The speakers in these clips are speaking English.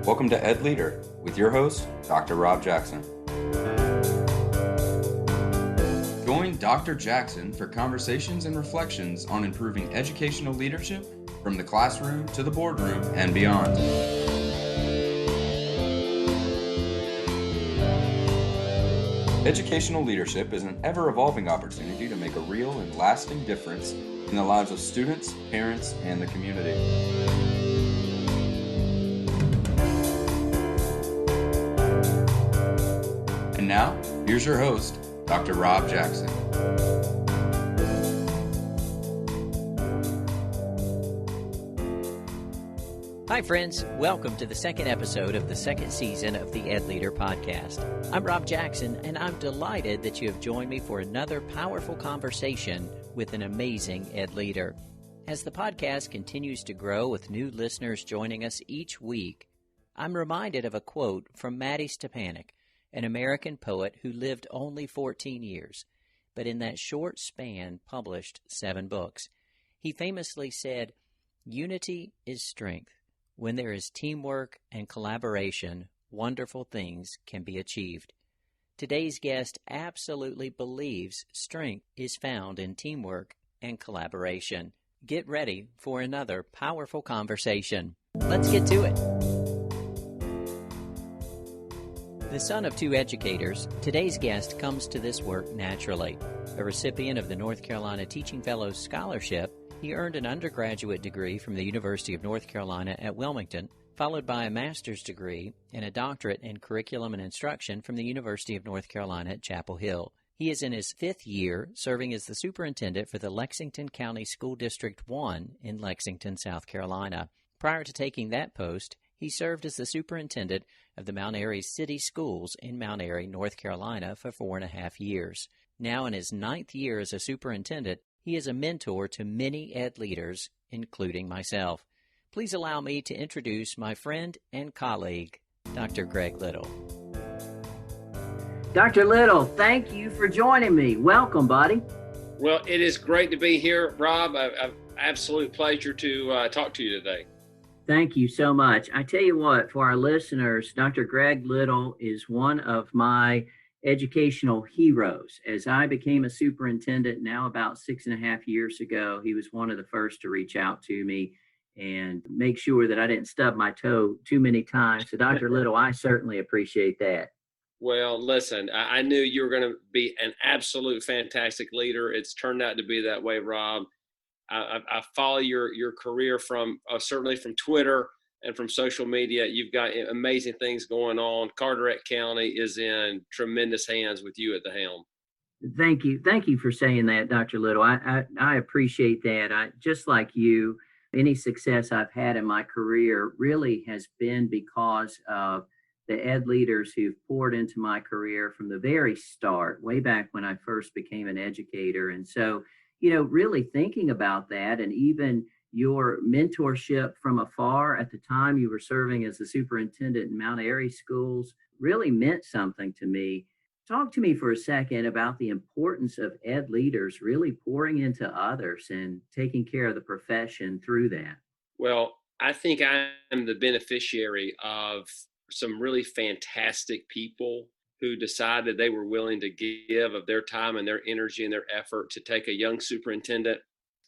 Welcome to EdLeader with your host, Dr. Rob Jackson. Join Dr. Jackson for conversations and reflections on improving educational leadership from the classroom to the boardroom and beyond. Educational leadership is an ever-evolving opportunity to make a real and lasting difference in the lives of students, parents, and the community. And now, here's your host, Dr. Rob Jackson. Hi friends, welcome to the second episode of the second season of the EdLeader podcast. I'm Rob Jackson, and I'm delighted that you have joined me for another powerful conversation with an amazing EdLeader. As the podcast continues to grow with new listeners joining us each week, I'm reminded of a quote from Maddie Stepanek, an American poet who lived only 14 years, but in that short span published 7 books. He famously said, "Unity is strength. When there is teamwork and collaboration, wonderful things can be achieved." Today's guest absolutely believes strength is found in teamwork and collaboration. Get ready for another powerful conversation. Let's get to it. The son of 2 educators, today's guest comes to this work naturally. A recipient of the North Carolina Teaching Fellows Scholarship, he earned an undergraduate degree from the University of North Carolina at Wilmington, followed by a master's degree and a doctorate in curriculum and instruction from the University of North Carolina at Chapel Hill. He is in his 5th year serving as the superintendent for the Lexington County School District 1 in Lexington, South Carolina. Prior to taking that post, he served as the superintendent of the Mount Airy City Schools in Mount Airy, North Carolina for 4.5 years. Now in his 9th year as a superintendent, he is a mentor to many ed leaders, including myself. Please allow me to introduce my friend and colleague, Dr. Greg Little. Dr. Little, thank you for joining me. Welcome, buddy. Well, it is great to be here, Rob. Absolute pleasure to talk to you today. Thank you so much. I tell you what, for our listeners, Dr. Greg Little is one of my educational heroes. As I became a superintendent now about 6.5 years ago, he was one of the first to reach out to me and make sure that I didn't stub my toe too many times. So Dr. Little, I certainly appreciate that. Well, listen, I knew you were going to be an absolute fantastic leader. It's turned out to be that way, Rob. I follow your career from certainly from Twitter and from social media. You've got amazing things going on. Carteret County is in tremendous hands with you at the helm. Thank you. Thank you for saying that, Dr. Little. I appreciate that. Just like you, any success I've had in my career really has been because of the ed leaders who've poured into my career from the very start, way back when I first became an educator. And so, really thinking about that, and even your mentorship from afar at the time you were serving as the superintendent in Mount Airy Schools really meant something to me. Talk to me for a second about the importance of ed leaders really pouring into others and taking care of the profession through that. Well, I think I am the beneficiary of some really fantastic people who decided they were willing to give of their time and their energy and their effort to take a young superintendent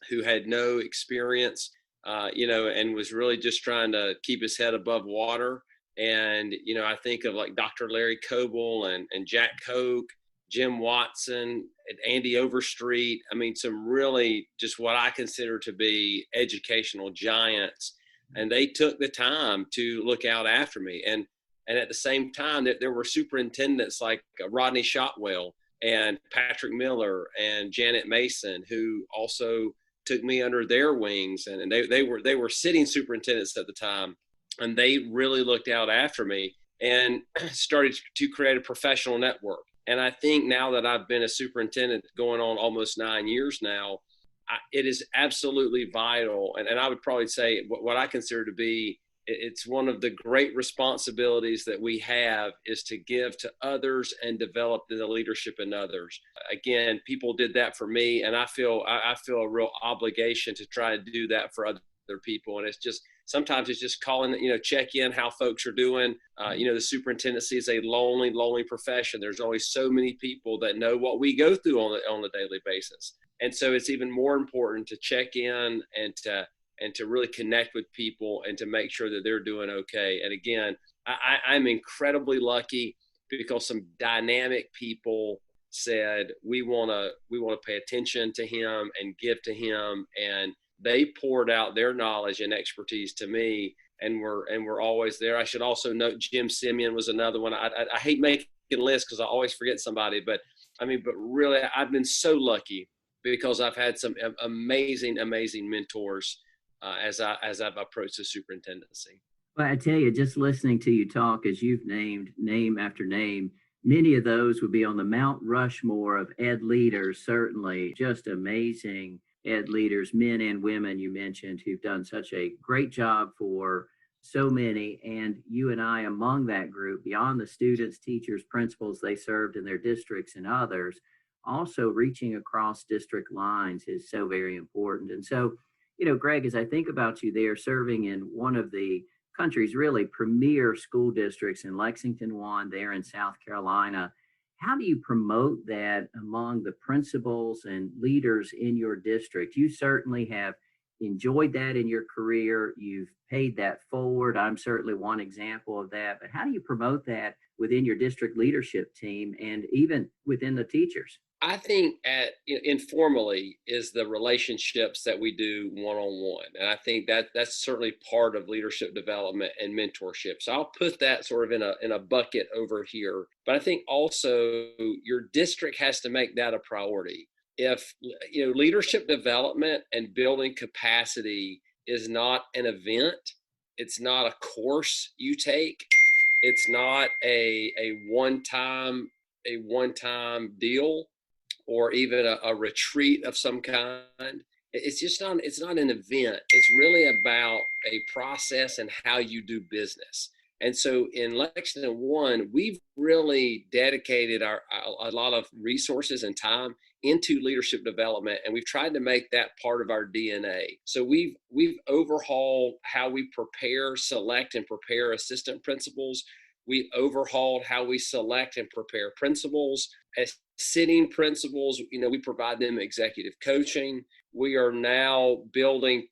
who had no experience, and was really just trying to keep his head above water. And, I think of like Dr. Larry Coble and Jack Koch, Jim Watson, and Andy Overstreet. I mean, some really just what I consider to be educational giants. And they took the time to look out after me. And at the same time, that there were superintendents like Rodney Shotwell and Patrick Miller and Janet Mason, who also took me under their wings. And they were sitting superintendents at the time. And they really looked out after me and started to create a professional network. And I think now that I've been a superintendent going on almost 9 years now, it is absolutely vital. And I would probably say what I consider to be, it's one of the great responsibilities that we have is to give to others and develop the leadership in others. Again, people did that for me, and I feel a real obligation to try to do that for other people. And it's just, sometimes it's just calling, check in how folks are doing. The superintendency is a lonely profession. There's always so many people that know what we go through on a daily basis. And so it's even more important to check in and to really connect with people and to make sure that they're doing okay. And again, I'm incredibly lucky because some dynamic people said, we want to pay attention to him and give to him. And they poured out their knowledge and expertise to me, and we're always there. I should also note Jim Simeon was another one. I hate making lists because I always forget somebody, but really I've been so lucky because I've had some amazing mentors as I've approached the superintendency. Well, I tell you, just listening to you talk, as you've named name after name, many of those would be on the Mount Rushmore of ed leaders, certainly. Just amazing ed leaders, men and women you mentioned, who've done such a great job for so many. And you and I among that group, beyond the students, teachers, principals they served in their districts and others, also reaching across district lines is so very important. And so, Greg, as I think about you there serving in one of the country's really premier school districts in Lexington, one there in South Carolina, how do you promote that among the principals and leaders in your district? You certainly have enjoyed that in your career. You've paid that forward. I'm certainly one example of that. But how do you promote that within your district leadership team and even within the teachers? I think informally is the relationships that we do one-on-one. And I think that's certainly part of leadership development and mentorship. So I'll put that sort of in a bucket over here. But I think also your district has to make that a priority. If leadership development and building capacity is not an event, it's not a course you take, it's not a one-time deal, or even a retreat of some kind. It's not an event. It's really about a process and how you do business. And so in Lexington 1, we've really dedicated a lot of resources and time into leadership development, and we've tried to make that part of our DNA. So we've overhauled how we select and prepare assistant principals. We overhauled how we select and prepare principals. As sitting principals, we provide them executive coaching. We are now building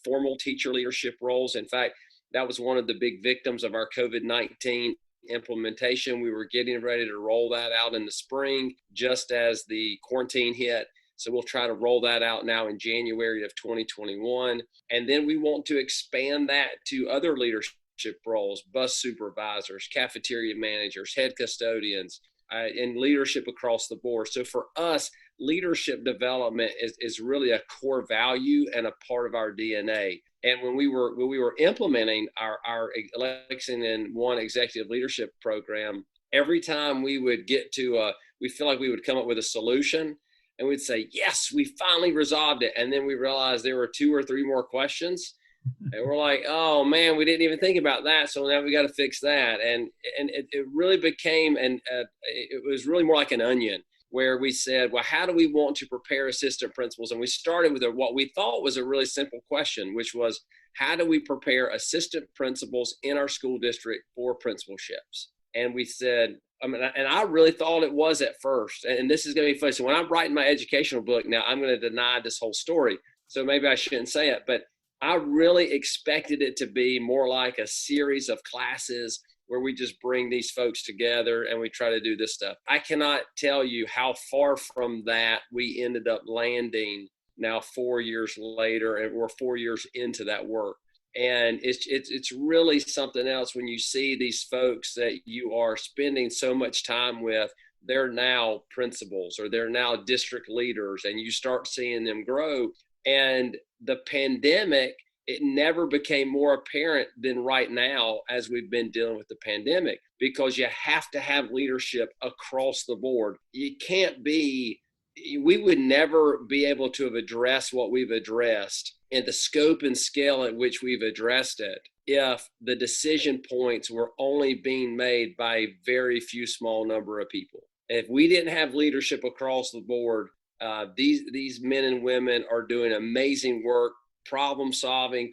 formal teacher leadership roles. In fact, that was one of the big victims of our COVID-19 implementation. We were getting ready to roll that out in the spring, just as the quarantine hit. So we'll try to roll that out now in January of 2021. And then we want to expand that to other leadership roles, bus supervisors, cafeteria managers, head custodians, and leadership across the board. So for us, leadership development is really a core value and a part of our DNA. And when we were implementing our Lexington 1 executive leadership program, every time we would we feel like we would come up with a solution and we'd say, yes, we finally resolved it. And then we realized there were 2 or 3 more questions. And we're like, oh man, we didn't even think about that. So now we got to fix that. And it really became, it was really more like an onion, where we said, well, how do we want to prepare assistant principals? And we started with what we thought was a really simple question, which was, how do we prepare assistant principals in our school district for principalships? And we said, and I really thought it was at first, and this is going to be funny. So when I'm writing my educational book now, I'm going to deny this whole story. So maybe I shouldn't say it, but I really expected it to be more like a series of classes where we just bring these folks together and we try to do this stuff. I cannot tell you how far from that we ended up landing now 4 years later, and we're 4 years into that work. And it's really something else when you see these folks that you are spending so much time with. They're now principals or they're now district leaders, and you start seeing them grow. And the pandemic, it never became more apparent than right now as we've been dealing with the pandemic, because you have to have leadership across the board. We would never be able to have addressed what we've addressed and the scope and scale at which we've addressed it if the decision points were only being made by a very few small number of people. If we didn't have leadership across the board, these men and women are doing amazing work, problem solving,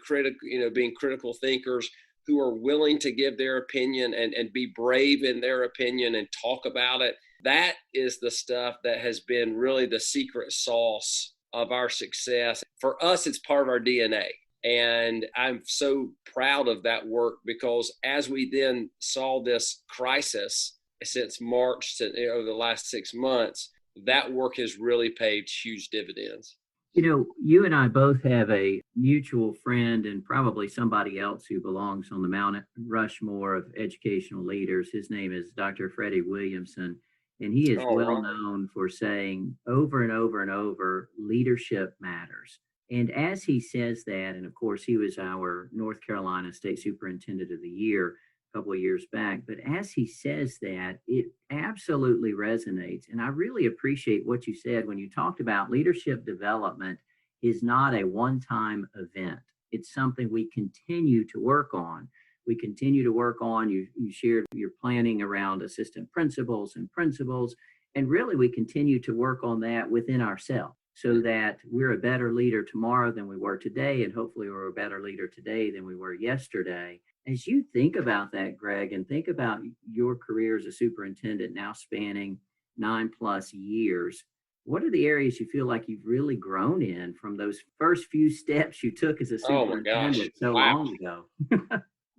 being critical thinkers, who are willing to give their opinion and be brave in their opinion and talk about it. That is the stuff that has been really the secret sauce of our success. For us, it's part of our DNA. And I'm so proud of that work, because as we then saw this crisis since March over the last 6 months, that work has really paid huge dividends. You and I both have a mutual friend, and probably somebody else who belongs on the Mount Rushmore of educational leaders. His name is Dr. Freddie Williamson, and he is well known for saying over and over and over, leadership matters. And as he says that, and of course, he was our North Carolina State Superintendent of the Year a couple of years back, but as he says that, it absolutely resonates. And I really appreciate what you said when you talked about leadership development is not a one-time event. It's something we continue to work on. We continue to work on. You shared your planning around assistant principals, and really we continue to work on that within ourselves, so that we're a better leader tomorrow than we were today, and hopefully we're a better leader today than we were yesterday. As you think about that, Greg, and think about your career as a superintendent now spanning 9+ years, what are the areas you feel like you've really grown in from those first few steps you took as a superintendent long ago?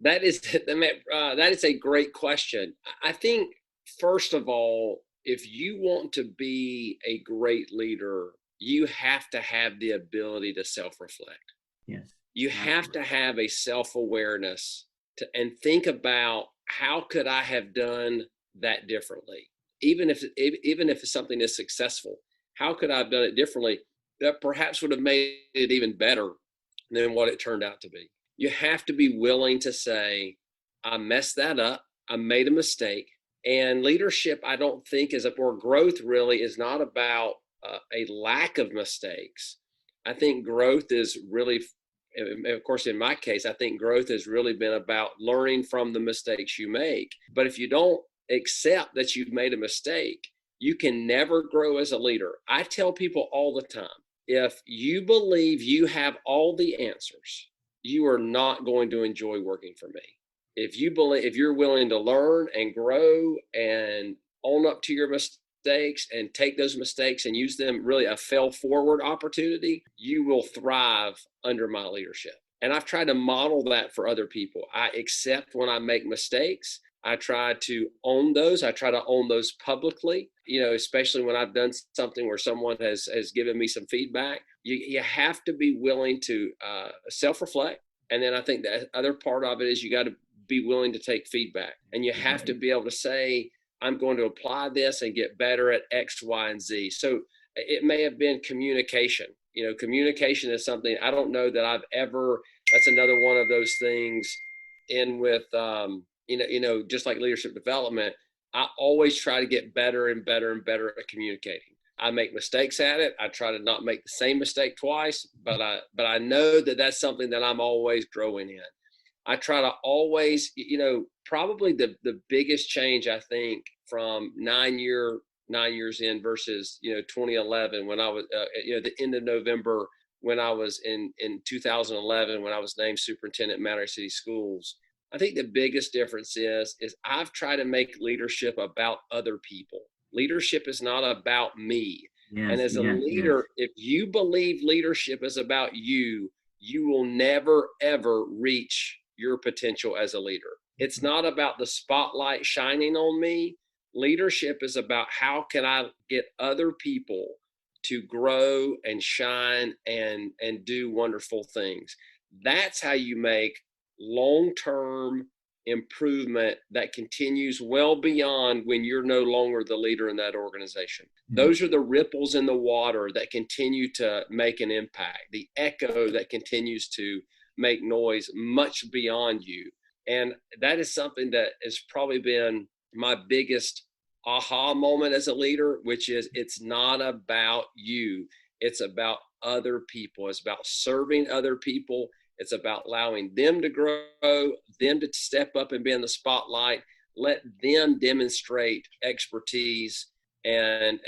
That is a great question. I think, first of all, if you want to be a great leader, you have to have the ability to self-reflect. Yes. You have to have a self-awareness and think about, how could I have done that differently? Even if something is successful, how could I have done it differently that perhaps would have made it even better than what it turned out to be? You have to be willing to say, I messed that up. I made a mistake. And leadership, I don't think, or growth really is not about a lack of mistakes. I think growth is really, of course, in my case, I think growth has really been about learning from the mistakes you make. But if you don't accept that you've made a mistake, you can never grow as a leader. I tell people all the time, if you believe you have all the answers, you are not going to enjoy working for me. If you're willing to learn and grow and own up to your mistakes and take those mistakes and use them really a fail forward opportunity, you will thrive under my leadership. And I've tried to model that for other people. I accept when I make mistakes. I try to own those. I try to own those publicly, especially when I've done something where someone has given me some feedback. You have to be willing to self-reflect. And then I think the other part of it is you got to be willing to take feedback. And you have to be able to say, I'm going to apply this and get better at X, Y, and Z. So it may have been communication. Communication is something I don't know that I've ever, that's another one of those things in with, just like leadership development, I always try to get better and better and better at communicating. I make mistakes at it. I try to not make the same mistake twice, but I know that that's something that I'm always growing in. I try to always, probably the biggest change, I think, from 9 years in versus, 2011, when I was, the end of November, when I was in 2011, when I was named superintendent at Mount Airy City Schools. I think the biggest difference is I've tried to make leadership about other people. Leadership is not about me. Yes, and as a leader, if you believe leadership is about you, you will never, ever reach your potential as a leader. It's not about the spotlight shining on me. Leadership is about, how can I get other people to grow and shine and do wonderful things. That's how you make long-term improvement that continues well beyond when you're no longer the leader in that organization. Those are the ripples in the water that continue to make an impact, the echo that continues to make noise much beyond you. And that is something that has probably been my biggest aha moment as a leader, which is, it's not about you. It's about other people. It's about serving other people. It's about allowing them to grow, them to step up and be in the spotlight, let them demonstrate expertise and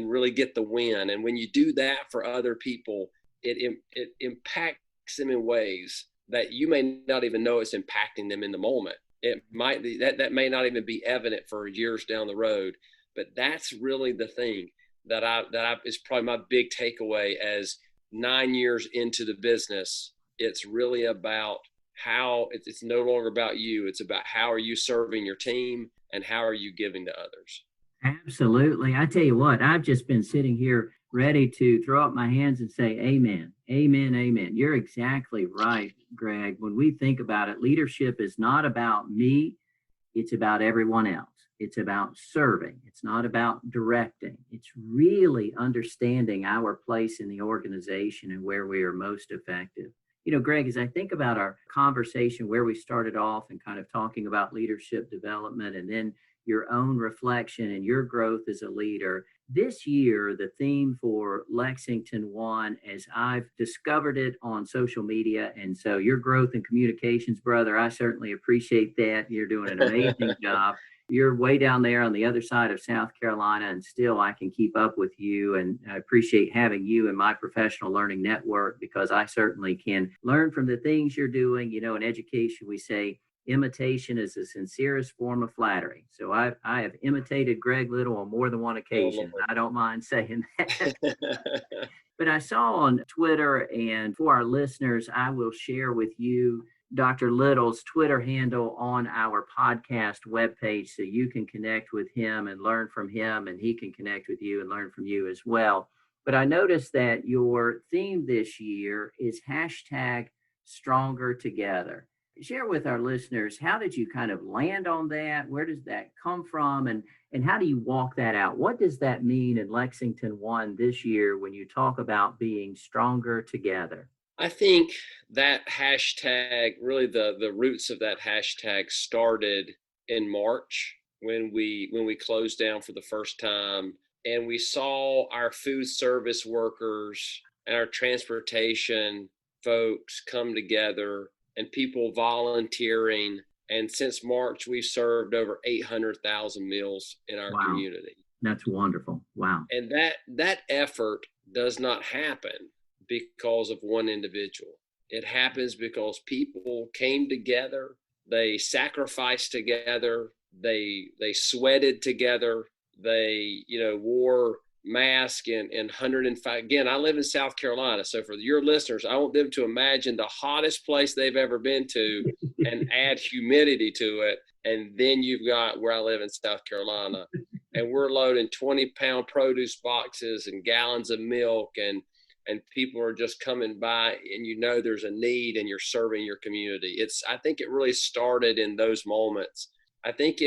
really get the win. And when you do that for other people, it impacts them in ways that you may not even know it's impacting them in the moment. It might be that may not even be evident for years down the road, but that's really the thing that is probably my big takeaway as 9 years into the business. It's really about how it's no longer about you. It's about how are you serving your team and how are you giving to others. Absolutely. I tell you what, I've just been sitting here ready to throw up my hands and say, amen, amen, amen. You're exactly right, Greg. When we think about it, leadership is not about me. It's about everyone else. It's about serving. It's not about directing. It's really understanding our place in the organization and where we are most effective. You know, Greg, as I think about our conversation where we started off and kind of talking about leadership development and then your own reflection and your growth as a leader, this year, the theme for Lexington One, as I've discovered it on social media, and so your growth in communications, brother, I certainly appreciate that. You're doing an amazing job. You're way down there on the other side of South Carolina, and still I can keep up with you. And I appreciate having you in my professional learning network because I certainly can learn from the things you're doing. You know, in education, we say imitation is the sincerest form of flattery. So I have imitated Greg Little on more than one occasion. I don't mind saying that. But I saw on Twitter, and for our listeners, I will share with you Dr. Little's Twitter handle on our podcast webpage so you can connect with him and learn from him, and he can connect with you and learn from you as well. But I noticed that your theme this year is hashtag stronger together. Share with our listeners, how did you kind of land on that? Where does that come from? And how do you walk that out? What does that mean in Lexington One this year when you talk about being stronger together? I think that hashtag, really the roots of that hashtag started in March when we closed down for the first time, and we saw our food service workers and our transportation folks come together and people volunteering. And since March, we've served over 800,000 meals in our community. That's wonderful. Wow. And that effort does not happen because of one individual. It happens because people came together, they sacrificed together, they sweated together, they wore masks in 105. Again, I live in South Carolina, so for your listeners, I want them to imagine the hottest place they've ever been to and add humidity to it, and then you've got where I live in South Carolina, and we're loading 20-pound produce boxes and gallons of milk, and people are just coming by, and there's a need, and you're serving your community. I think it really started in those moments. I think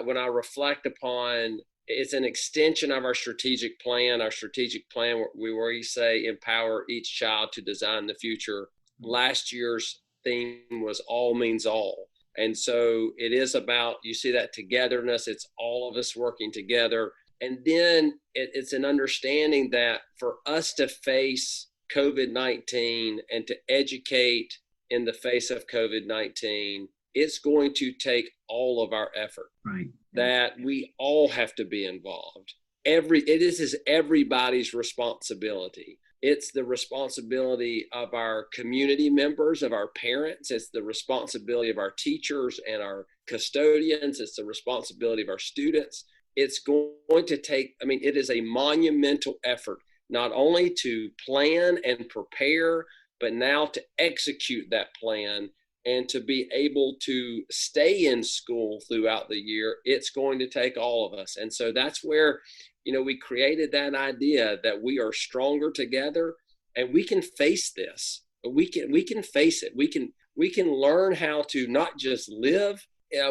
when I reflect upon, it's an extension of our strategic plan. Our strategic plan, where we say empower each child to design the future. Last year's theme was all means all. And so it is about, you see that togetherness. It's all of us working together. And then it's an understanding that for us to face COVID-19 and to educate in the face of COVID-19, it's going to take all of our effort. Right. That we all have to be involved. It is everybody's responsibility. It's the responsibility of our community members, of our parents. It's the responsibility of our teachers and our custodians. It's the responsibility of our students. It's going to take, it is a monumental effort, not only to plan and prepare, but now to execute that plan and to be able to stay in school throughout the year. It's going to take all of us. And so that's where, we created that idea that we are stronger together and we can face this. We can face it. We can learn how to not just live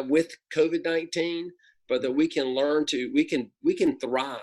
with COVID-19, but that we can learn to, we can thrive.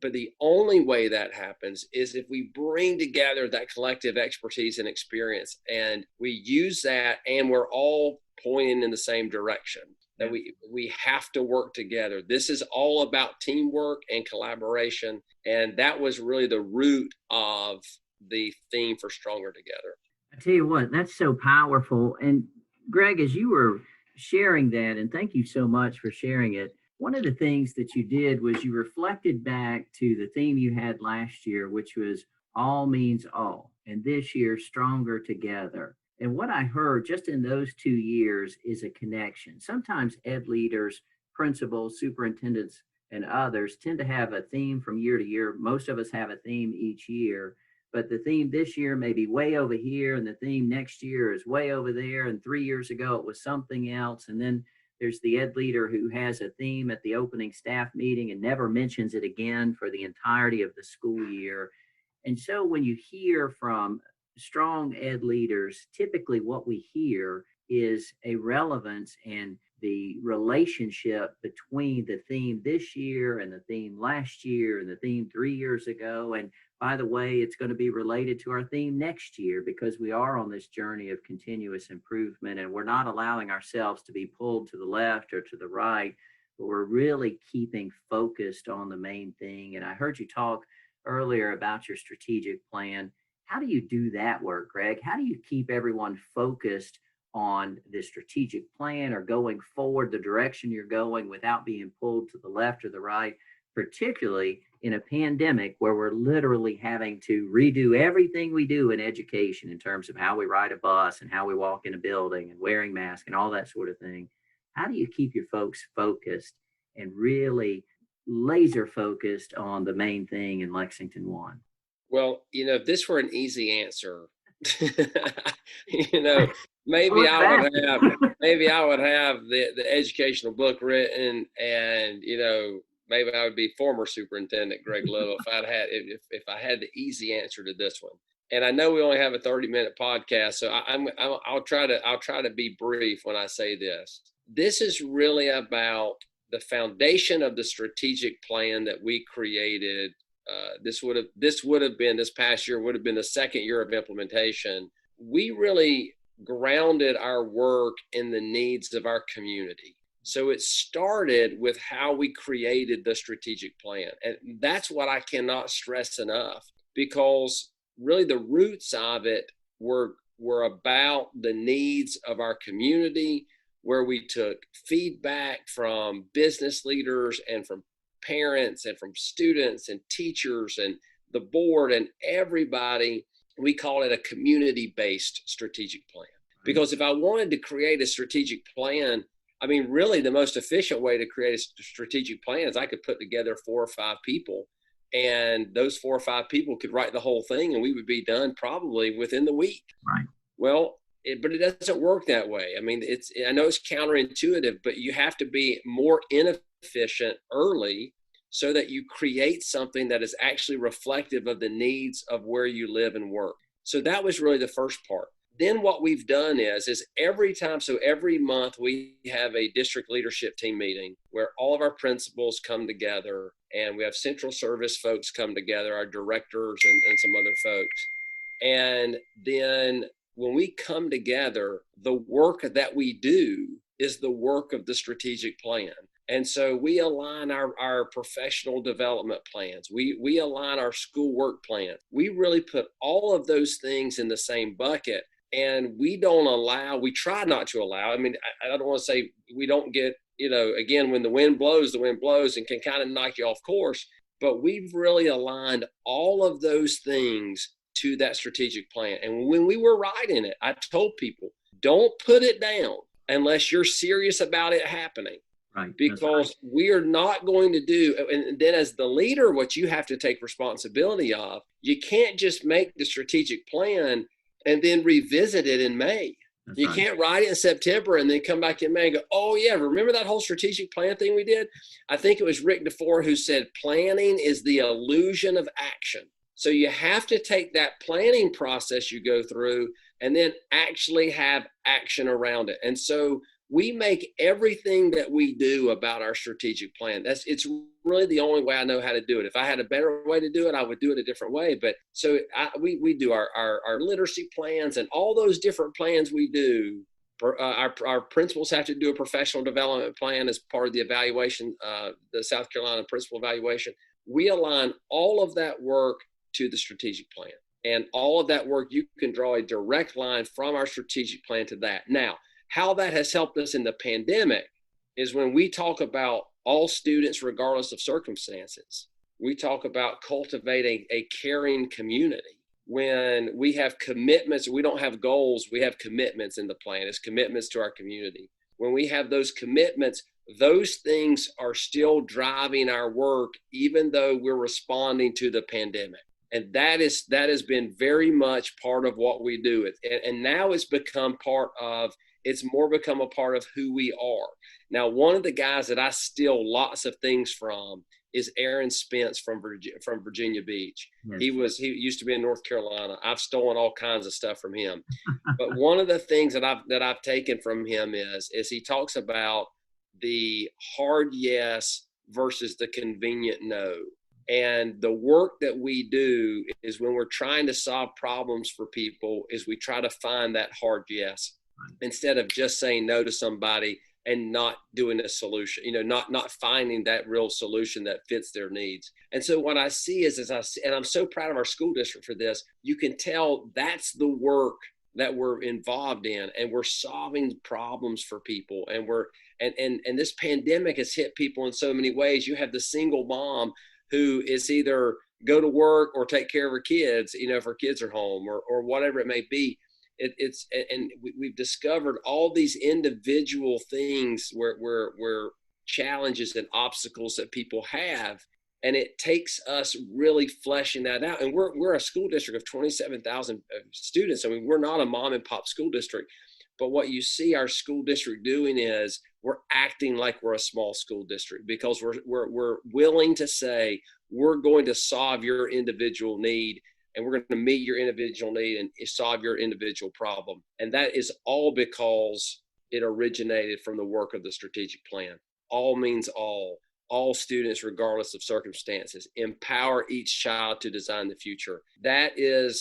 But the only way that happens is if we bring together that collective expertise and experience, and we use that, and we're all pointing in the same direction, that we have to work together. This is all about teamwork and collaboration. And that was really the root of the theme for Stronger Together. I tell you what, that's so powerful. And Greg, as you were sharing that, and thank you so much for sharing it, one of the things that you did was you reflected back to the theme you had last year, which was all means all. And this year, stronger together. And what I heard just in those 2 years is a connection. Sometimes ed leaders, principals, superintendents, and others tend to have a theme from year to year. Most of us have a theme each year, but the theme this year may be way over here, and the theme next year is way over there. And 3 years ago, it was something else. And then there's the ed leader who has a theme at the opening staff meeting and never mentions it again for the entirety of the school year. And so when you hear from strong ed leaders, typically what we hear is a relevance and the relationship between the theme this year and the theme last year and the theme 3 years ago. And by the way, it's going to be related to our theme next year because we are on this journey of continuous improvement, and we're not allowing ourselves to be pulled to the left or to the right, but we're really keeping focused on the main thing. And I heard you talk earlier about your strategic plan. How do you do that work, Greg? How do you keep everyone focused on the strategic plan or going forward the direction you're going without being pulled to the left or the right, particularly in a pandemic where we're literally having to redo everything we do in education in terms of how we ride a bus and how we walk in a building and wearing masks and all that sort of thing? How do you keep your folks focused and really laser focused on the main thing in Lexington 1? Well, if this were an easy answer, maybe I would have the educational book written, and maybe I would be former Superintendent Greg Little if I had the easy answer to this one. And I know we only have a 30-minute podcast, so I'll try to be brief when I say this. This is really about the foundation of the strategic plan that we created. This past year would have been the second year of implementation. We really grounded our work in the needs of our community. So it started with how we created the strategic plan. And that's what I cannot stress enough, because really the roots of it were about the needs of our community, where we took feedback from business leaders and from parents and from students and teachers and the board and everybody. We call it a community-based strategic plan. Because if I wanted to create a strategic plan, really the most efficient way to create a strategic plan is I could put together 4 or 5 people, and those 4 or 5 people could write the whole thing, and we would be done probably within the week. Right. Well, but it doesn't work that way. I know it's counterintuitive, but you have to be more inefficient early so that you create something that is actually reflective of the needs of where you live and work. So that was really the first part. Then what we've done is every month we have a district leadership team meeting where all of our principals come together, and we have central service folks come together, our directors and some other folks. And then when we come together, the work that we do is the work of the strategic plan. And so we align our professional development plans. We align our school work plan. We really put all of those things in the same bucket. And we try not to allow. I don't want to say we don't get, again, when the wind blows and can kind of knock you off course. But we've really aligned all of those things to that strategic plan. And when we were writing it, I told people, don't put it down unless you're serious about it happening. Right. Because we are not going to do, and then as the leader, what you have to take responsibility of, you can't just make the strategic plan and then revisit it in May. You can't write it in September and then come back in May and go, oh yeah, remember that whole strategic plan thing we did? I think it was Rick DeFore who said planning is the illusion of action. So you have to take that planning process you go through and then actually have action around it. And so we make everything that we do about our strategic plan. It's really the only way I know how to do it. If I had a better way to do it, I would do it a different way. But so we do our literacy plans and all those different plans we do. Our principals have to do a professional development plan as part of the evaluation, the South Carolina principal evaluation. We align all of that work to the strategic plan. And all of that work, you can draw a direct line from our strategic plan to that. Now, how that has helped us in the pandemic is when we talk about all students, regardless of circumstances. We talk about cultivating a caring community. When we have commitments, we don't have goals, we have commitments in the plan. It's commitments to our community. When we have those commitments, those things are still driving our work, even though we're responding to the pandemic. And that has been very much part of what we do. And now it's become more become a part of who we are. Now, one of the guys that I steal lots of things from is Aaron Spence from Virginia Beach. Yes. He used to be in North Carolina. I've stolen all kinds of stuff from him. But one of the things that I've taken from him is he talks about the hard yes versus the convenient no. And the work that we do is when we're trying to solve problems for people is we try to find that hard yes instead of just saying no to somebody and not doing a solution, not finding that real solution that fits their needs. And so what I see and I'm so proud of our school district for this, you can tell that's the work that we're involved in, and we're solving problems for people. And and this pandemic has hit people in so many ways. You have the single mom who is either go to work or take care of her kids, if her kids are home or whatever it may be. We've discovered all these individual things where challenges and obstacles that people have, and it takes us really fleshing that out. And we're a school district of 27,000 students. I mean, we're not a mom and pop school district, but what you see our school district doing is we're acting like we're a small school district, because we're willing to say we're going to solve your individual need. And we're going to meet your individual need and solve your individual problem. And that is all because it originated from the work of the strategic plan. All means all students, regardless of circumstances. Empower each child to design the future. That's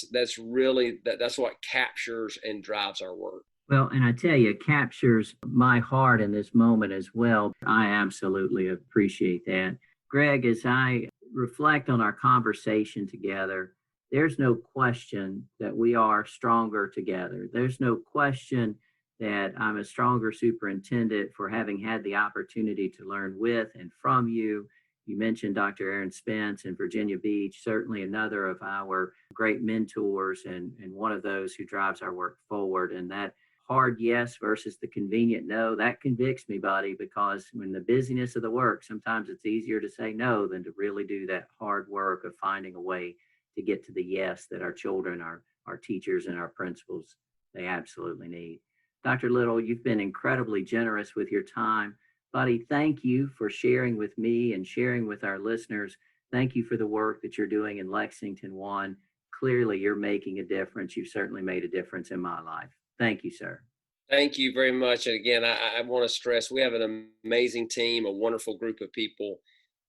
what captures and drives our work. Well, and I tell you, it captures my heart in this moment as well. I absolutely appreciate that. Greg, as I reflect on our conversation together, there's no question that we are stronger together. There's no question that I'm a stronger superintendent for having had the opportunity to learn with and from you. You mentioned Dr. Aaron Spence in Virginia Beach, certainly another of our great mentors and one of those who drives our work forward. And that hard yes versus the convenient no, that convicts me, buddy, because when the busyness of the work, sometimes it's easier to say no than to really do that hard work of finding a way to get to the yes that our children, our teachers, and our principals, they absolutely need. Dr. Little, you've been incredibly generous with your time. Buddy, thank you for sharing with me and sharing with our listeners. Thank you for the work that you're doing in Lexington 1. Clearly, you're making a difference. You've certainly made a difference in my life. Thank you, sir. Thank you very much. And again, I want to stress, we have an amazing team, a wonderful group of people.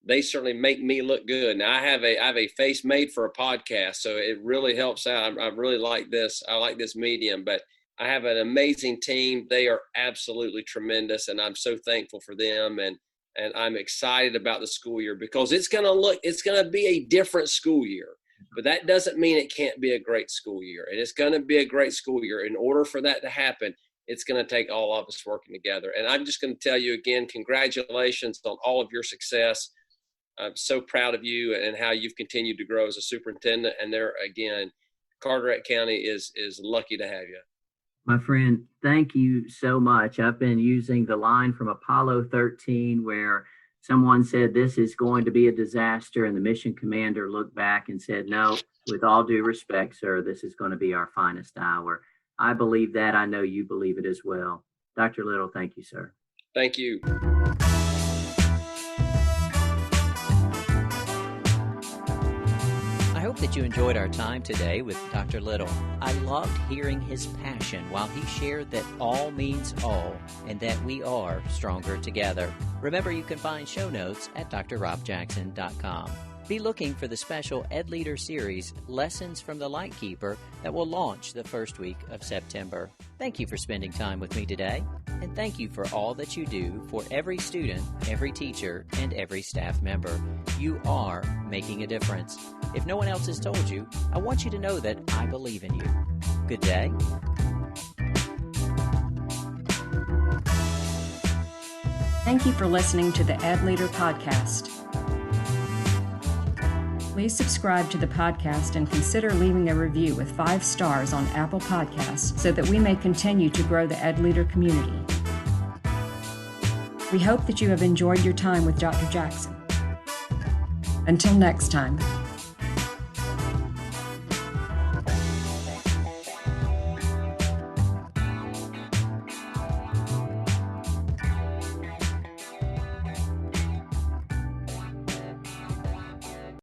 They certainly make me look good. Now I have a face made for a podcast, so it really helps out. I really like this. I like this medium, but I have an amazing team. They are absolutely tremendous, and I'm so thankful for them. And I'm excited about the school year, because it's going to be a different school year, but that doesn't mean it can't be a great school year. And it's going to be a great school year. In order for that to happen, it's going to take all of us working together. And I'm just going to tell you again, congratulations on all of your success. I'm so proud of you and how you've continued to grow as a superintendent. And there again, Carteret County is lucky to have you. My friend, thank you so much. I've been using the line from Apollo 13 where someone said this is going to be a disaster, and the mission commander looked back and said, no, with all due respect, sir, this is going to be our finest hour. I believe that. I know you believe it as well. Dr. Little, thank you, sir. Thank you. I hope that you enjoyed our time today with Dr. Little. I loved hearing his passion while he shared that all means all and that we are stronger together. Remember, you can find show notes at drrobjackson.com. Be looking for the special EdLeader series, Lessons from the Lightkeeper, that will launch the first week of September. Thank you for spending time with me today, and thank you for all that you do for every student, every teacher, and every staff member. You are making a difference. If no one else has told you, I want you to know that I believe in you. Good day. Thank you for listening to the EdLeader podcast. Please subscribe to the podcast and consider leaving a review with 5 stars on Apple Podcasts so that we may continue to grow the EdLeader community. We hope that you have enjoyed your time with Dr. Jackson. Until next time.